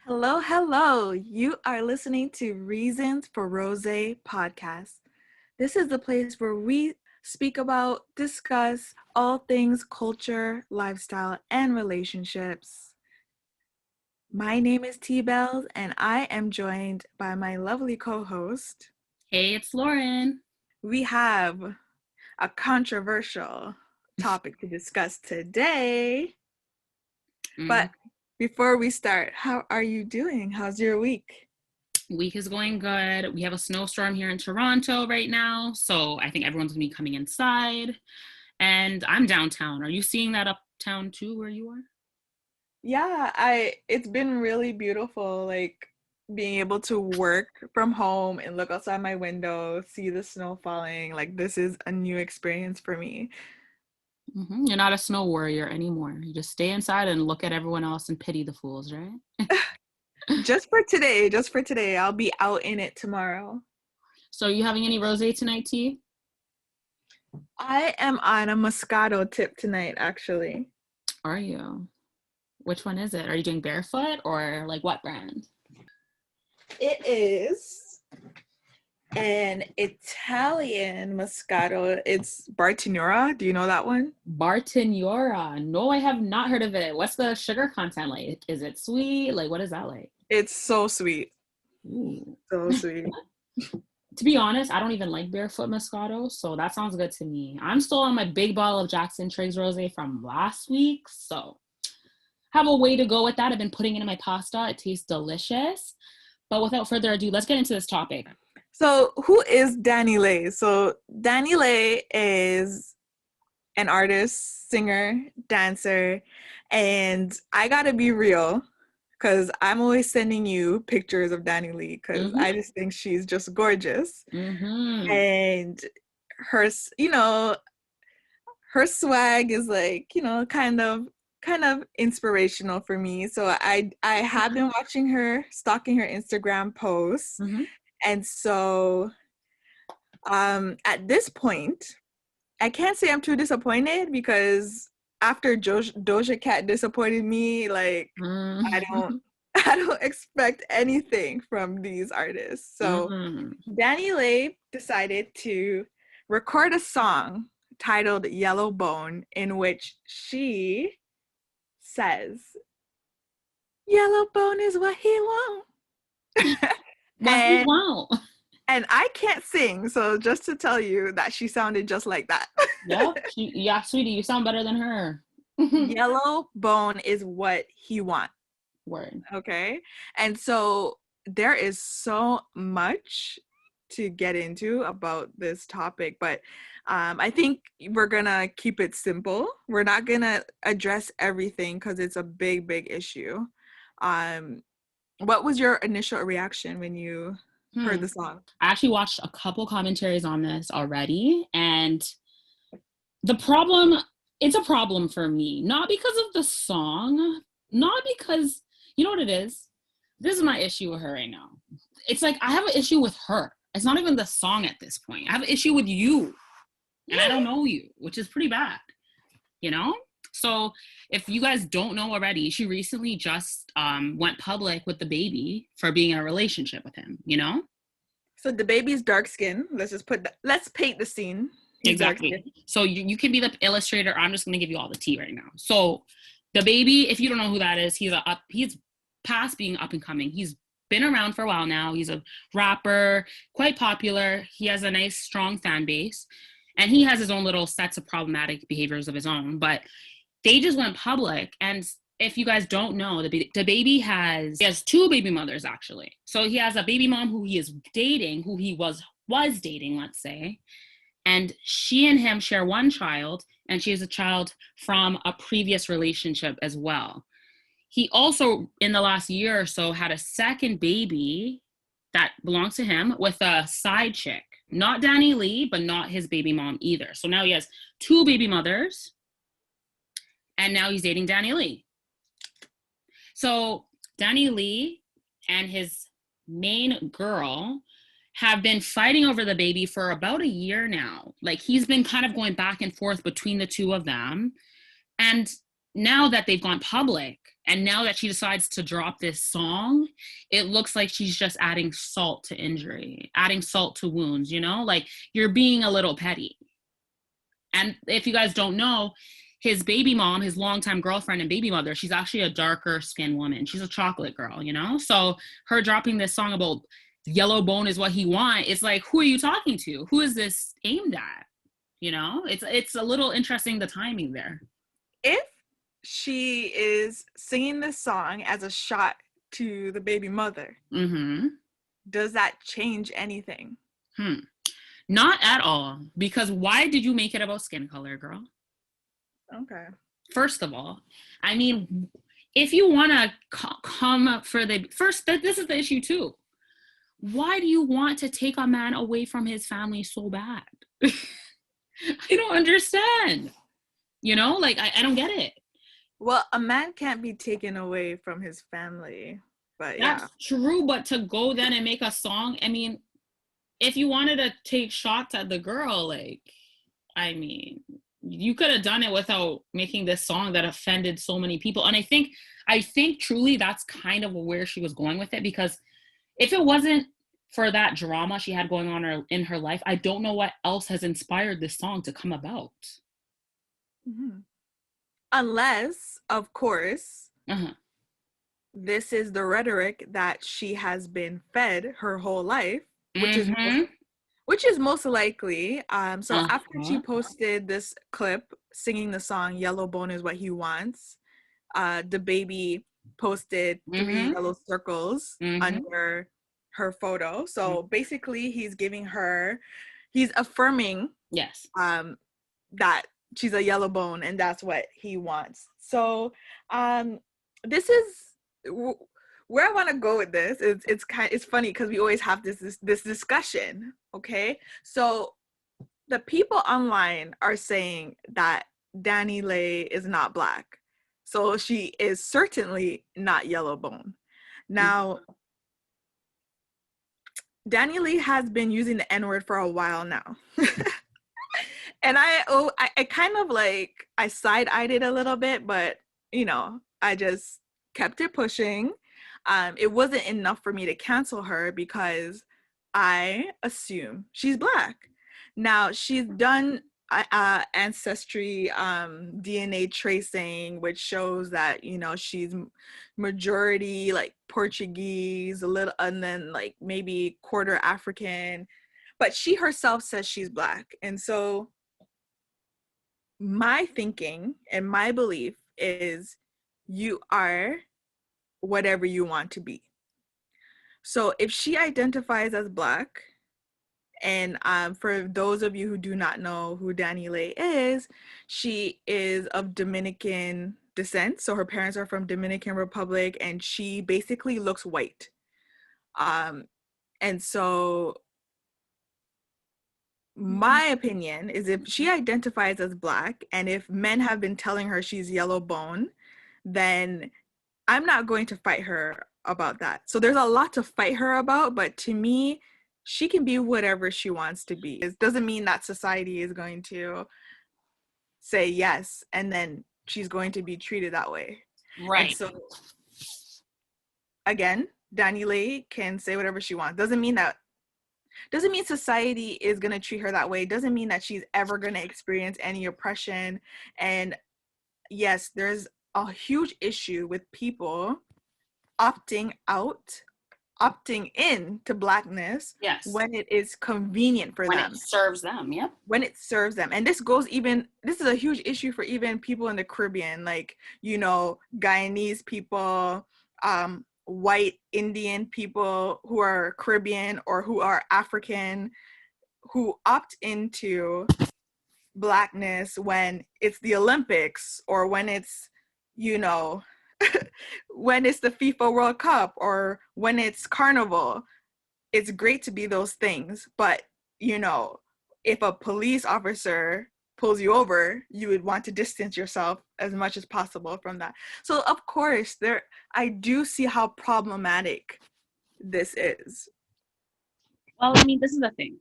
Hello, hello. You are listening to Reasons for Rose podcast. This is the place where we speak about, discuss all things culture, lifestyle, and relationships. My name is T Bells, and I am joined by my lovely co host. Hey, it's Lauren. We have a controversial topic to discuss today. But before we start, how are you doing? How's your week? Week is going good. We have a snowstorm here in Toronto right now, so I think everyone's gonna be coming inside. And I'm downtown. Are you seeing that uptown too, where you are? Yeah, it's been really beautiful, like being able to work from home and look outside my window, see the snow falling. Like this is a new experience for me. You're not a snow warrior anymore. You just stay inside and look at everyone else and pity the fools, right? Just for today. I'll be out in it tomorrow. So are you having any rosé tonight, T? I am on a Moscato tip tonight, actually. Are you? Which one is it? Are you doing barefoot or like what brand? It is an Italian Moscato. It's Bartinura. Do you know that one? Bartinura. No, I have not heard of it. What's the sugar content like? Is it sweet? Like, what is that like? It's so sweet. Ooh. So sweet. To be honest, I don't even like barefoot Moscato, so that sounds good to me. I'm still on my big bottle of Jackson Triggs Rosé from last week, so have a way to go with that. I've been putting it in my pasta. It tastes delicious. But without further ado, let's get into this topic. So who is Dani Leigh? So Dani Leigh is an artist, singer, dancer, and I gotta be real because I'm always sending you pictures of Dani Leigh because I just think she's just gorgeous. And her, her swag is like, kind of inspirational for me. So I have been watching her, stalking her Instagram posts. And so at this point, I can't say I'm too disappointed because after Doja Cat disappointed me, like I don't expect anything from these artists. So Dani Leigh decided to record a song titled Yellowbone, in which she says, "Yellowbone is what he wants." What he won't. And I can't sing, so just to tell you that she sounded just like that. Yeah, sweetie, you sound better than her. Yellowbone is what he wants. Word. Okay. And so there is so much to get into about this topic, but I think we're gonna keep it simple. We're not gonna address everything because it's a big issue. What was your initial reaction when you heard the song? I actually watched a couple commentaries on this already, and the problem, it's a problem for me, not because of the song, not because, you know what it is? This is my issue with her right now. It's like, I have an issue with her. It's not even the song at this point. I have an issue with you, and I don't know you, which is pretty bad, you know? So if you guys don't know already, she recently just went public with the baby for being in a relationship with him, you know? So the baby's dark skin. Let's paint the scene. Exactly. So you can be the illustrator. I'm just going to give you all the tea right now. So the baby, if you don't know who that is, he's past being up and coming. He's been around for a while now. He's a rapper, quite popular. He has a nice, strong fan base. And he has his own little sets of problematic behaviors of his own. But they just went public. And if you guys don't know, the baby has two baby mothers, actually. So he has a baby mom who he is dating, who he was dating, let's say. And she and him share one child, and she has a child from a previous relationship as well. He also, in the last year or so, had a second baby that belongs to him with a side chick. Not Dani Leigh, but not his baby mom either. So now he has two baby mothers, and now he's dating Dani Leigh. So Dani Leigh and his main girl have been fighting over the baby for about a year now. Like, he's been kind of going back and forth between the two of them. And now that they've gone public And now that she decides to drop this song, it looks like she's just adding salt to injury, adding salt to wounds, you know? Like, you're being a little petty. And if you guys don't know, his baby mom, his longtime girlfriend and baby mother, she's actually a darker skinned woman. She's a chocolate girl, you know? So her dropping this song about Yellowbone is what he wants, it's like, who are you talking to? Who is this aimed at? You know? It's a little interesting, the timing there. If she is singing this song as a shot to the baby mother, does that change anything? Not at all. Because why did you make it about skin color, girl? Okay. First of all, I mean, if you want to come for the first, this is the issue too. Why do you want to take a man away from his family so bad? I don't understand. You know, like, I don't get it. Well, a man can't be taken away from his family, but That's true, but to go then and make a song, I mean, if you wanted to take shots at the girl, like, I mean, you could have done it without making this song that offended so many people. And I think truly that's kind of where she was going with it, because if it wasn't for that drama she had going on in her life, I don't know what else has inspired this song to come about. Unless, of course, this is the rhetoric that she has been fed her whole life, which is most likely. So after she posted this clip singing the song "Yellowbone is what he wants," the baby posted 3 yellow circles under her photo. So basically, he's affirming that she's a yellow bone and that's what he wants. So this is where I want to go with this. It's funny because we always have this discussion. Okay, so the people online are saying that Dani Leigh is not Black, so she is certainly not Yellowbone. Now, Dani Leigh has been using the N-word for a while now. And I kind of like, I side-eyed it a little bit, but, you know, I just kept it pushing. It wasn't enough for me to cancel her because I assume she's Black. Now, she's done ancestry DNA tracing, which shows that, you know, she's majority like Portuguese, a little, and then like maybe quarter African, but she herself says she's Black. And so my thinking and my belief is you are whatever you want to be. So if she identifies as Black, and for those of you who do not know who Dani Leigh is, she is of Dominican descent. So her parents are from Dominican Republic, and she basically looks white. And so my opinion is if she identifies as Black, and if men have been telling her she's Yellowbone, then I'm not going to fight her about that. So there's a lot to fight her about, but to me, she can be whatever she wants to be. It doesn't mean that society is going to say yes, and then she's going to be treated that way. Right. And so, again, Dani Leigh can say whatever she wants. Doesn't mean society is going to treat her that way. Doesn't mean that she's ever going to experience any oppression. And yes, there's a huge issue with people opting in to Blackness when it is convenient for them. When it serves them, yep. When it serves them. And this is a huge issue for even people in the Caribbean, like, you know, Guyanese people, white Indian people who are Caribbean or who are African, who opt into Blackness when it's the Olympics or when it's, you know, when it's the FIFA World Cup or when it's Carnival. It's great to be those things, but, you know, if a police officer pulls you over, you would want to distance yourself as much as possible from that. So of course, I do see how problematic this is. Well, I mean, this is the thing.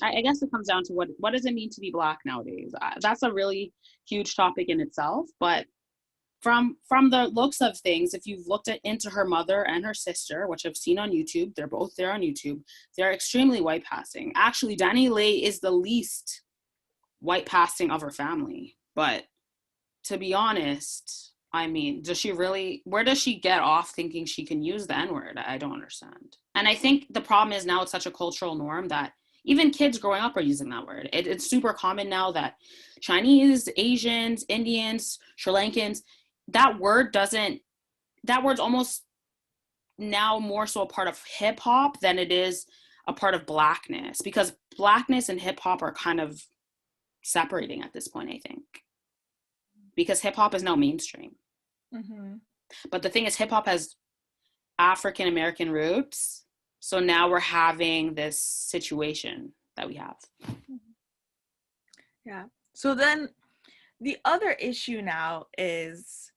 I guess it comes down to what does it mean to be Black nowadays? That's a really huge topic in itself, but from the looks of things, if you've looked into her mother and her sister, which I've seen on YouTube, they're both there on YouTube, they're extremely white passing. Actually, Dani Leigh is the least white passing of her family. But to be honest, I mean, where does she get off thinking she can use the N-word? I don't understand. And I think the problem is now it's such a cultural norm that even kids growing up are using that word. It's super common now that Chinese, Asians, Indians, Sri Lankans, that word's almost now more so a part of hip hop than it is a part of blackness, because blackness and hip hop are kind of separating at this point, I think, because hip hop is now mainstream. Mm-hmm. But the thing is, hip hop has African American roots. So now we're having this situation that we have. Yeah. So then the other issue now is,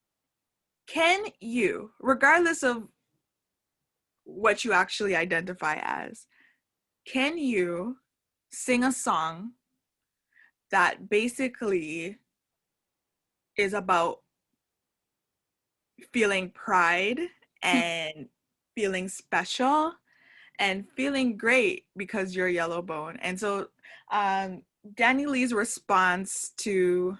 can you, regardless of what you actually identify as, can you sing a song that basically is about feeling pride and feeling special and feeling great because you're Yellowbone? And so Dani Leigh's response to,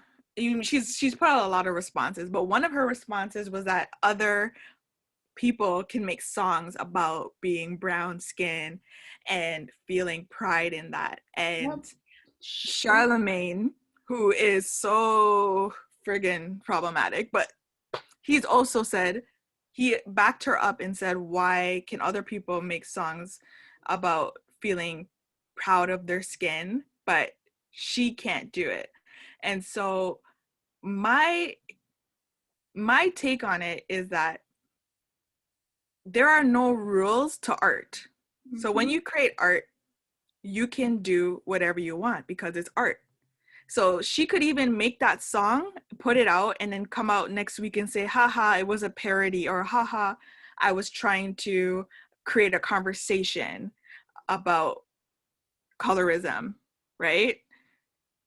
she's put out a lot of responses, but one of her responses was that other people can make songs about being brown skin and feeling pride in that. And Charlemagne, who is so friggin' problematic, but he's also said, he backed her up and said, why can other people make songs about feeling proud of their skin, but she can't do it? And so my take on it is that there are no rules to art. Mm-hmm. So when you create art, you can do whatever you want because it's art. So she could even make that song, put it out, and then come out next week and say, haha, it was a parody, or haha, I was trying to create a conversation about colorism, right?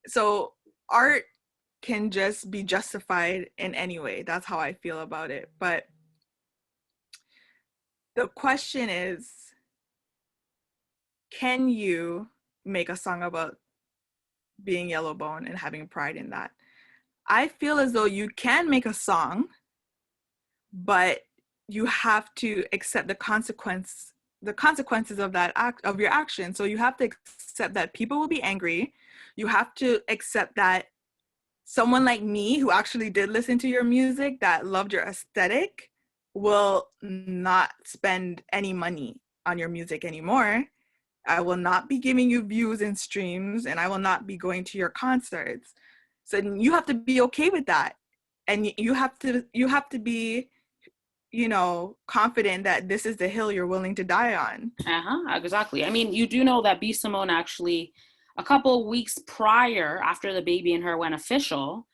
So art can just be justified in any way. That's how I feel about it. But the question is, can you make a song about being Yellowbone and having pride in that? I feel as though you can make a song, but you have to accept the consequences of that of your action. So you have to accept that people will be angry. You have to accept that someone like me, who actually did listen to your music, that loved your aesthetic, will not spend any money on your music anymore. I will not be giving you views and streams, and I will not be going to your concerts. So you have to be okay with that. And you have to be, confident that this is the hill you're willing to die on. Exactly. I mean, you do know that B. Simone actually, a couple weeks prior, after the Baby and Her went official,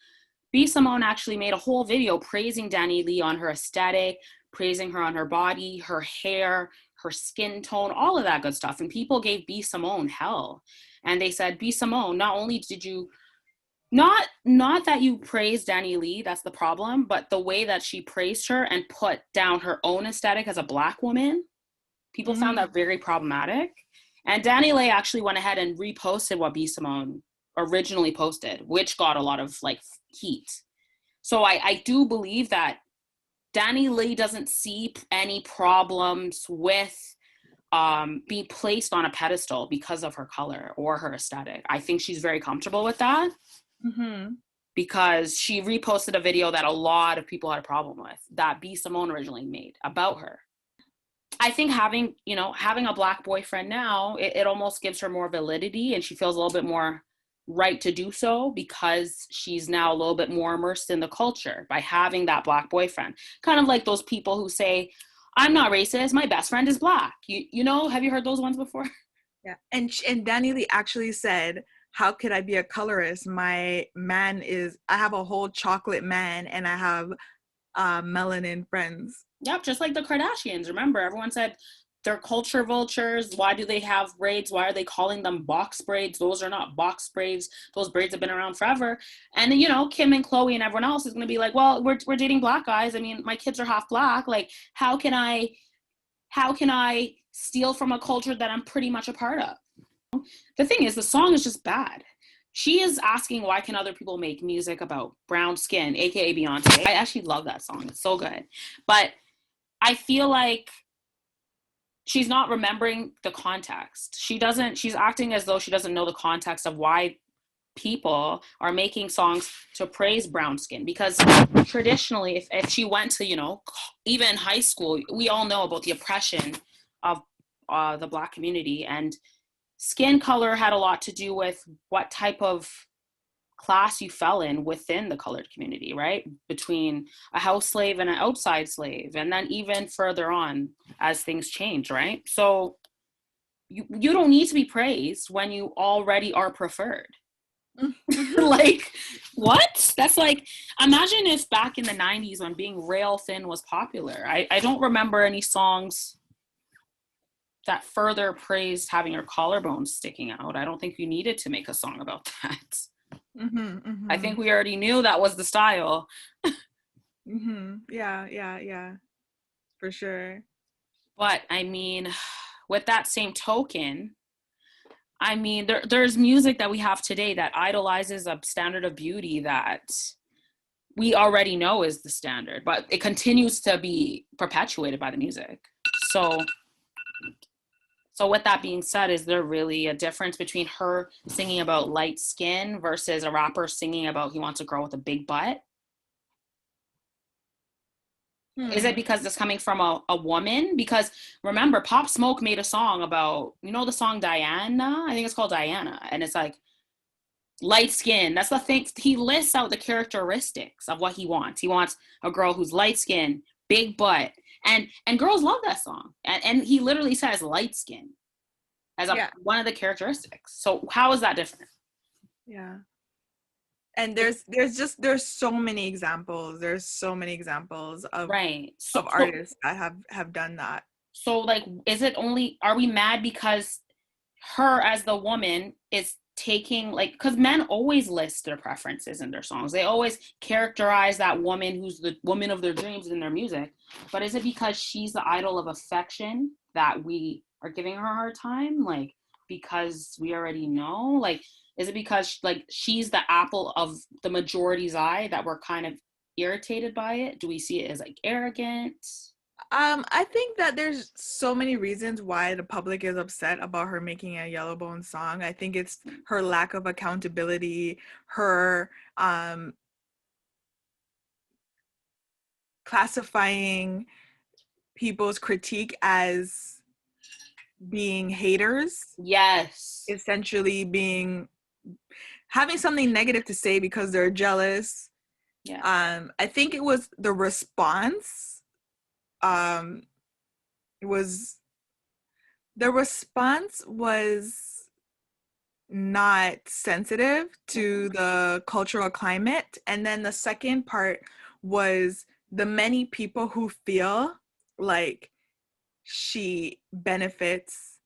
B. Simone actually made a whole video praising Dani Leigh on her aesthetic, praising her on her body, her hair, her skin tone, all of that good stuff. And people gave B. Simone hell. And they said, B. Simone, not only did you, not that you praised Dani Leigh, that's the problem, but the way that she praised her and put down her own aesthetic as a Black woman, people found that very problematic. And Dani Leigh actually went ahead and reposted what B. Simone originally posted, which got a lot of heat. So I do believe that Dani Leigh doesn't see any problems with being placed on a pedestal because of her color or her aesthetic. I think she's very comfortable with that, because she reposted a video that a lot of people had a problem with, that B. Simone originally made about her. I think having a Black boyfriend now, it almost gives her more validity, and she feels a little bit more right to do so because she's now a little bit more immersed in the culture by having that Black boyfriend. Kind of like those people who say, I'm not racist, my best friend is Black. Have you heard those ones before? Yeah. And Dani Leigh actually said, how could I be a colorist? My man I have a whole chocolate man and I have melanin friends. Yep, just like the Kardashians. Remember, everyone said they're culture vultures. Why do they have braids? Why are they calling them box braids? Those are not box braids. Those braids have been around forever. And then, you know, Kim and Chloe and everyone else is going to be like, well, we're dating black guys. I mean, my kids are half black. Like, how can I steal from a culture that I'm pretty much a part of? The thing is, the song is just bad. She is asking, why can other people make music about brown skin, aka Beyonce? I actually love that song. It's so good. But I feel like she's not remembering the context. She's acting as though she doesn't know the context of why people are making songs to praise brown skin. Because traditionally, if she went to, you know, even high school, we all know about the oppression of the Black community, and skin color had a lot to do with what type of class you fell in within the colored community, right? Between a house slave and an outside slave, and then even further on as things change, right? So you don't need to be praised when you already are preferred. Like, what? That's like, imagine if back in the 90s when being rail thin was popular. I don't remember any songs that further praised having your collarbones sticking out. I don't think you needed to make a song about that. I think we already knew that was the style. Yeah, for sure. But I mean, with that same token, I mean, there's music that we have today that idolizes a standard of beauty that we already know is the standard, but it continues to be perpetuated by the music. So with that being said, is there really a difference between her singing about light skin versus a rapper singing about he wants a girl with a big butt? Is it because it's coming from a woman? Because remember, Pop Smoke made a song about, you know, the song Diana? I think it's called Diana. And it's like light skin. That's the thing. He lists out the characteristics of what he wants. He wants a girl who's light skin, big butt. And girls love that song. And he literally says light skin as one of the characteristics. So how is that different? Yeah. And there's so many examples. There's so many examples of artists that have done that. So like, is it only, are we mad because her as the woman is taking, like, because men always list their preferences in their songs. They always characterize that woman who's the woman of their dreams in their music. But is it because she's the idol of affection that we are giving her a hard time? Like, because we already know? Like, is it because like she's the apple of the majority's eye that we're kind of irritated by it? Do we see it as like arrogant? I think that there's so many reasons why the public is upset about her making a Yellowbone song. I think it's her lack of accountability, her classifying people's critique as being haters. Yes. Essentially having something negative to say because they're jealous. Yeah. I think it was the response. The response was not sensitive to the cultural climate. And then the second part was the many people who feel like she benefits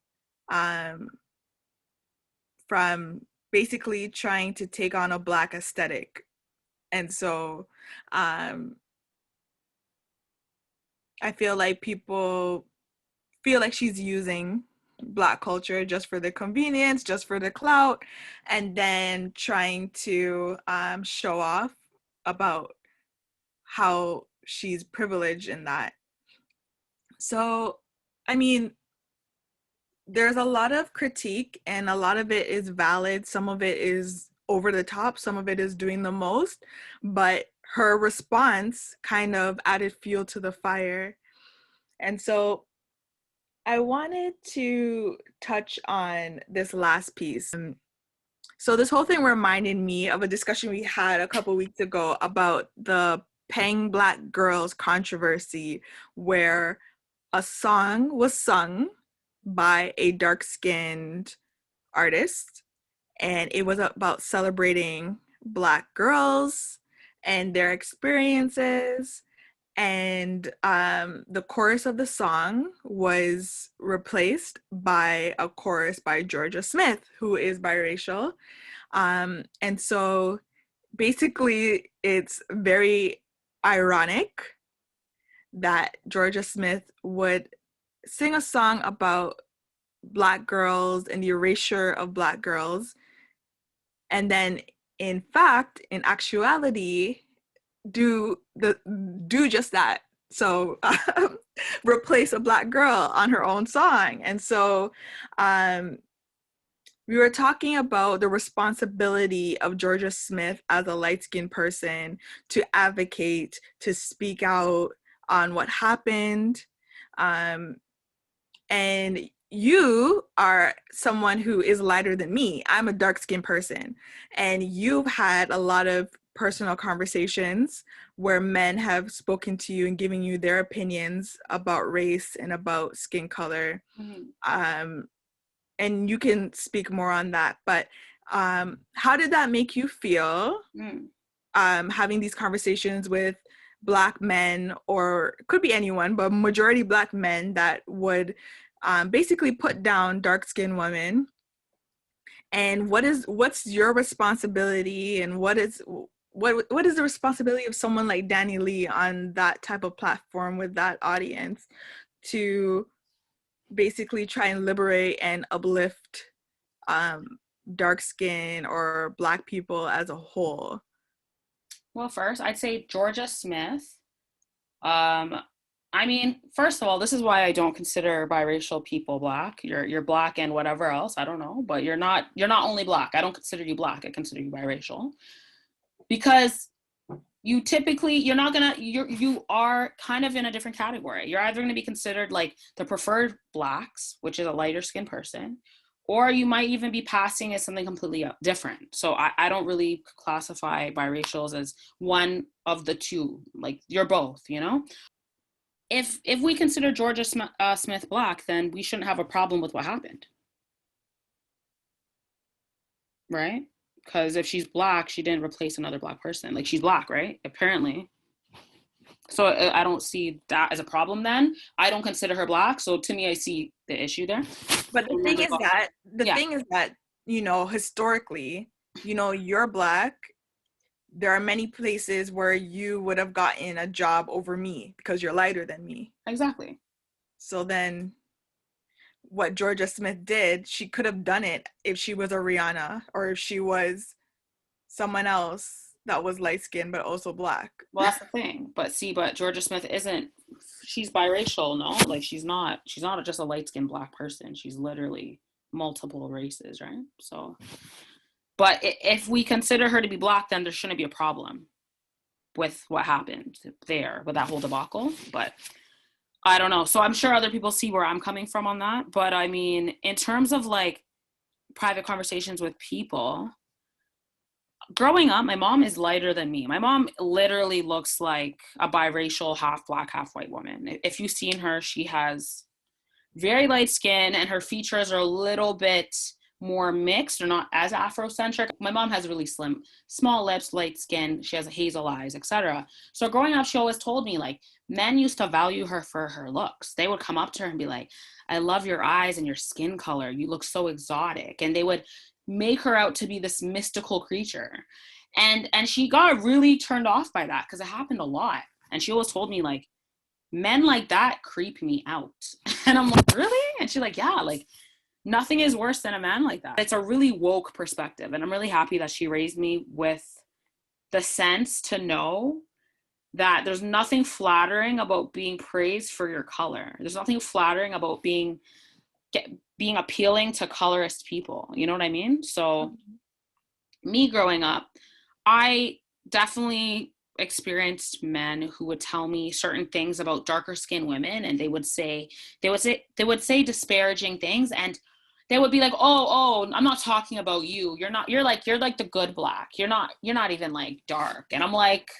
from basically trying to take on a Black aesthetic. And so I feel like people feel like she's using Black culture just for the convenience, just for the clout, and then trying to show off about how she's privileged in that. So, I mean, there's a lot of critique and a lot of it is valid. Some of it is over the top. Some of it is doing the most. But her response kind of added fuel to the fire. And so I wanted to touch on this last piece. So this whole thing reminded me of a discussion we had a couple weeks ago about the Pang Black Girls controversy, where a song was sung by a dark-skinned artist, and it was about celebrating Black girls and their experiences. and the chorus of the song was replaced by a chorus by Georgia Smith, who is biracial. And so basically, it's very ironic that Georgia Smith would sing a song about Black girls and the erasure of Black girls, and then, in fact, in actuality, do just that. So replace a Black girl on her own song. And so we were talking about the responsibility of Georgia Smith as a light-skinned person to advocate, to speak out on what happened. And you are someone who is lighter than me. I'm a dark-skinned person. And you've had a lot of personal conversations where men have spoken to you and giving you their opinions about race and about skin color. And you can speak more on that. But how did that make you feel, having these conversations with Black men, or could be anyone, but majority Black men that would basically put down dark-skinned women? And what's your responsibility, and what is the responsibility of someone like Dani Leigh on that type of platform with that audience to basically try and liberate and uplift dark skin or Black people as a whole? Well, first, I'd say Georgia Smith. I mean, first of all, this is why I don't consider biracial people Black. You're Black and whatever else, I don't know, but you're not only Black. I don't consider you Black. I consider you biracial. Because you typically, you are kind of in a different category. You're either going to be considered like the preferred Blacks, which is a lighter skinned person, or you might even be passing as something completely different. So I don't really classify biracials as one of the two. Like, you're both, you know? If we consider Georgia Smith Black, then we shouldn't have a problem with what happened. Right? Because if she's Black, she didn't replace another Black person. Like, she's Black, right? Apparently. So I don't see that as a problem then. I don't consider her Black. So to me, I see the issue there. But the thing is that, you know, historically, you know, you're Black. There are many places where you would have gotten a job over me because you're lighter than me. Exactly. So then what Georgia Smith did, she could have done it if she was a Rihanna, or if she was someone else that was light-skinned but also Black. Well, that's the thing. But Georgia Smith she's biracial, no? Like, she's not just a light-skinned Black person. She's literally multiple races, right? So, but if we consider her to be Black, then there shouldn't be a problem with what happened there with that whole debacle. But I don't know. So I'm sure other people see where I'm coming from on that. But I mean, in terms of like private conversations with people, growing up, my mom is lighter than me. My mom literally looks like a biracial, half Black, half white woman. If you've seen her, she has very light skin and her features are a little bit more mixed. They're not as Afrocentric. My mom has really small lips, light skin. She has hazel eyes, etc. So growing up, she always told me, like, men used to value her for her looks. They would come up to her and be like, I love your eyes and your skin color. You look so exotic. And they would make her out to be this mystical creature. And she got really turned off by that because it happened a lot. And she always told me, like, men like that creep me out. And I'm like, really? And she's like, yeah, like, nothing is worse than a man like that. It's a really woke perspective. And I'm really happy that she raised me with the sense to know that there's nothing flattering about being praised for your color. There's nothing flattering about being appealing to colorist people. You know what I mean? So me growing up, I definitely experienced men who would tell me certain things about darker skinned women, and they would say disparaging things, and they would be like, oh, I'm not talking about you. You're like the good Black. You're not even like dark. And I'm like,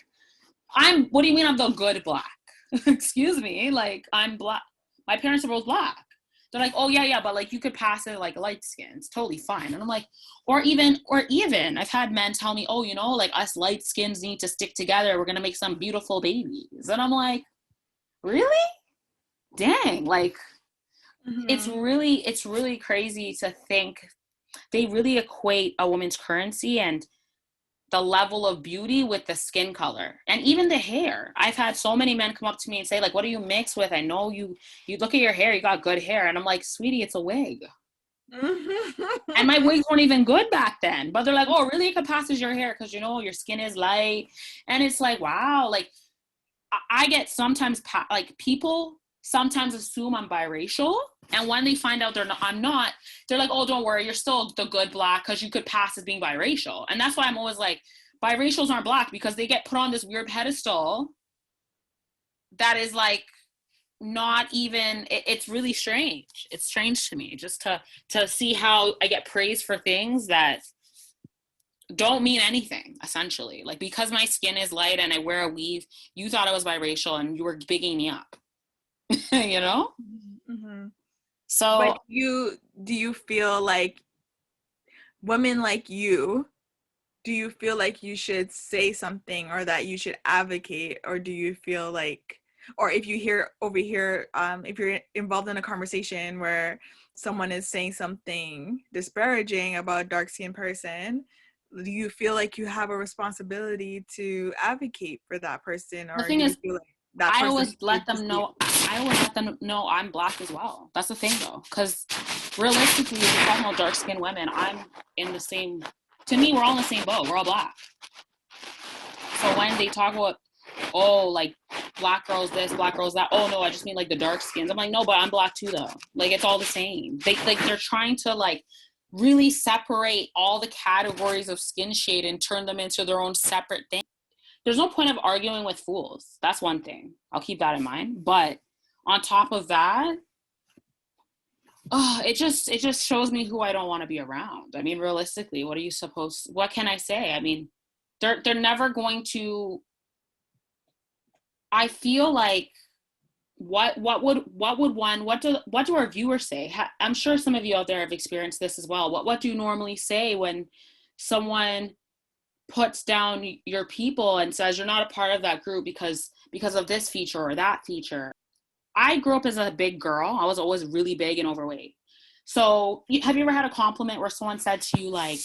what do you mean I'm the good Black? Excuse me. Like, I'm Black. My parents are both Black. they're like, oh yeah, but like you could pass it like light skin. It's totally fine. And I'm like, or even I've had men tell me, oh, you know, like us light skins need to stick together. We're going to make some beautiful babies. And I'm like, really? Dang. Like, it's really crazy to think they really equate a woman's currency and the level of beauty with the skin color and even the hair. I've had so many men come up to me and say, like, what do you mix with? I know you look at your hair, you got good hair. And I'm like, sweetie, it's a wig. And my wigs weren't even good back then, but they're like, oh, really? It could pass as your hair because, you know, your skin is light. And it's like, wow. Like, I get sometimes like people sometimes assume I'm biracial, and when they find out I'm not, they're like, oh, don't worry, you're still the good black because you could pass as being biracial. And that's why I'm always like, biracials aren't black, because they get put on this weird pedestal that is like not even, it's really strange. It's strange to me just to see how I get praised for things that don't mean anything, essentially. Like, because my skin is light and I wear a weave, you thought I was biracial and you were bigging me up. You know? So but do you feel like women like you, do you feel like you should say something or that you should advocate, or do you feel like, or if you hear over here, if you're involved in a conversation where someone is saying something disparaging about a dark-skinned person, do you feel like you have a responsibility to advocate for that person, or the thing do you is, feel like that I person always let them know I'm black as well. That's the thing, though, because realistically, if you're talking about dark-skinned women, I'm in the same, to me, we're all in the same boat. We're all black. So when they talk about, oh, like, black girls this, black girls that, oh, no, I just mean, like, the dark skins. I'm like, no, but I'm black too, though. Like, it's all the same. They're trying to, like, really separate all the categories of skin shade and turn them into their own separate thing. There's no point of arguing with fools. That's one thing. I'll keep that in mind. But on top of that, it just shows me who I don't want to be around. I mean, realistically, what can I say? I mean, they're never going to, I feel like, what do our viewers say? I'm sure some of you out there have experienced this as well. What do you normally say when someone puts down your people and says you're not a part of that group because of this feature or that feature? I grew up as a big girl. I was always really big and overweight. So have you ever had a compliment where someone said to you, like,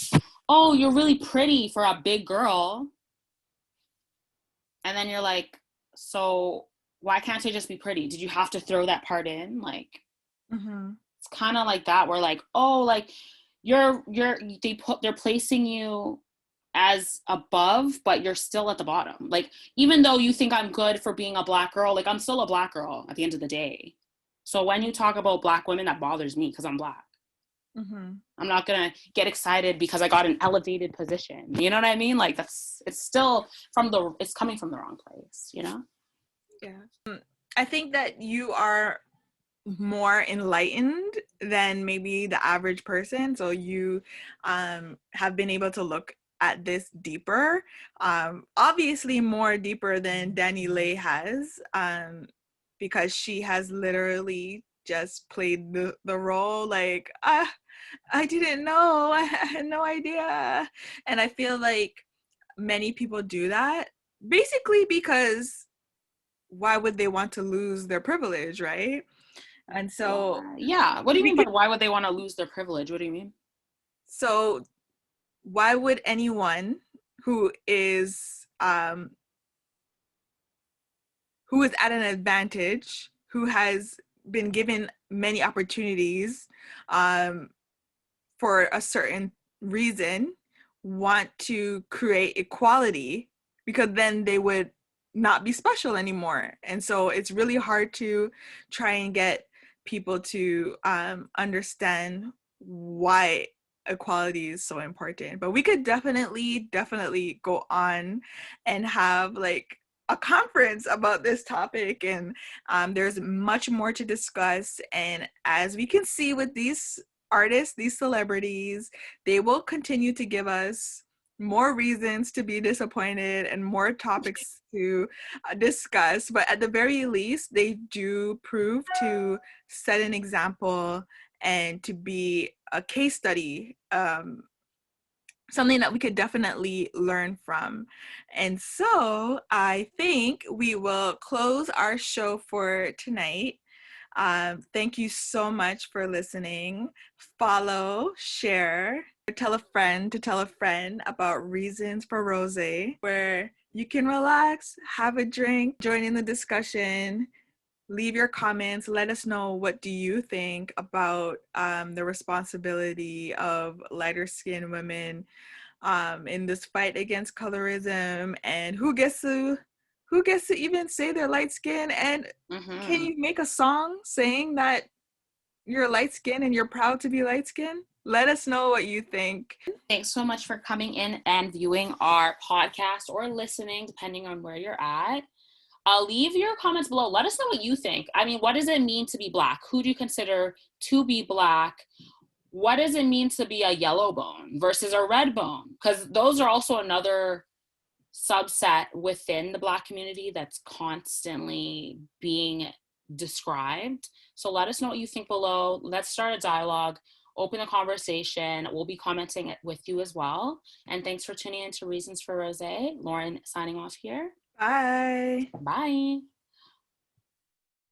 oh, you're really pretty for a big girl? And then you're like, so why can't I just be pretty? Did you have to throw that part in? Like, it's kind of like that. We're like, oh, like they're placing you as above, but you're still at the bottom. Like, even though you think I'm good for being a black girl, like, I'm still a black girl at the end of the day. So when you talk about black women, that bothers me because I'm black. I'm not gonna get excited because I got an elevated position. You know what I mean? Like, it's coming from the wrong place, you know? Yeah. I think that you are more enlightened than maybe the average person. So you have been able to look at this deeper. Obviously more deeper than Dani Leigh has, because she has literally just played the role like, I didn't know, I had no idea. And I feel like many people do that basically because why would they want to lose their privilege, right? And so yeah, what do you mean by why would they want to lose their privilege? What do you mean? So why would anyone who is at an advantage, who has been given many opportunities for a certain reason, want to create equality, because then they would not be special anymore? And so it's really hard to try and get people to understand why equality is so important. But we could definitely go on and have like a conference about this topic, and there's much more to discuss. And as we can see with these artists, these celebrities, they will continue to give us more reasons to be disappointed and more topics to discuss. But at the very least, they do prove to set an example and to be a case study, something that we could definitely learn from. And so I think we will close our show for tonight. Thank you so much for listening. Follow, share, tell a friend to tell a friend about Reasons for Rosé, where you can relax, have a drink, join in the discussion, leave your comments, let us know what do you think about the responsibility of lighter skinned women in this fight against colorism, and who gets to even say they're light skinned, and can you make a song saying that you're light skinned and you're proud to be light skinned? Let us know what you think. Thanks so much for coming in and viewing our podcast or listening, depending on where you're at. Leave your comments below. Let us know what you think. I mean, what does it mean to be Black? Who do you consider to be Black? What does it mean to be a yellow bone versus a red bone? Because those are also another subset within the Black community that's constantly being described. So let us know what you think below. Let's start a dialogue, open a conversation. We'll be commenting with you as well. And thanks for tuning in to Reasons for Rosé. Lauren signing off here. Bye. Bye.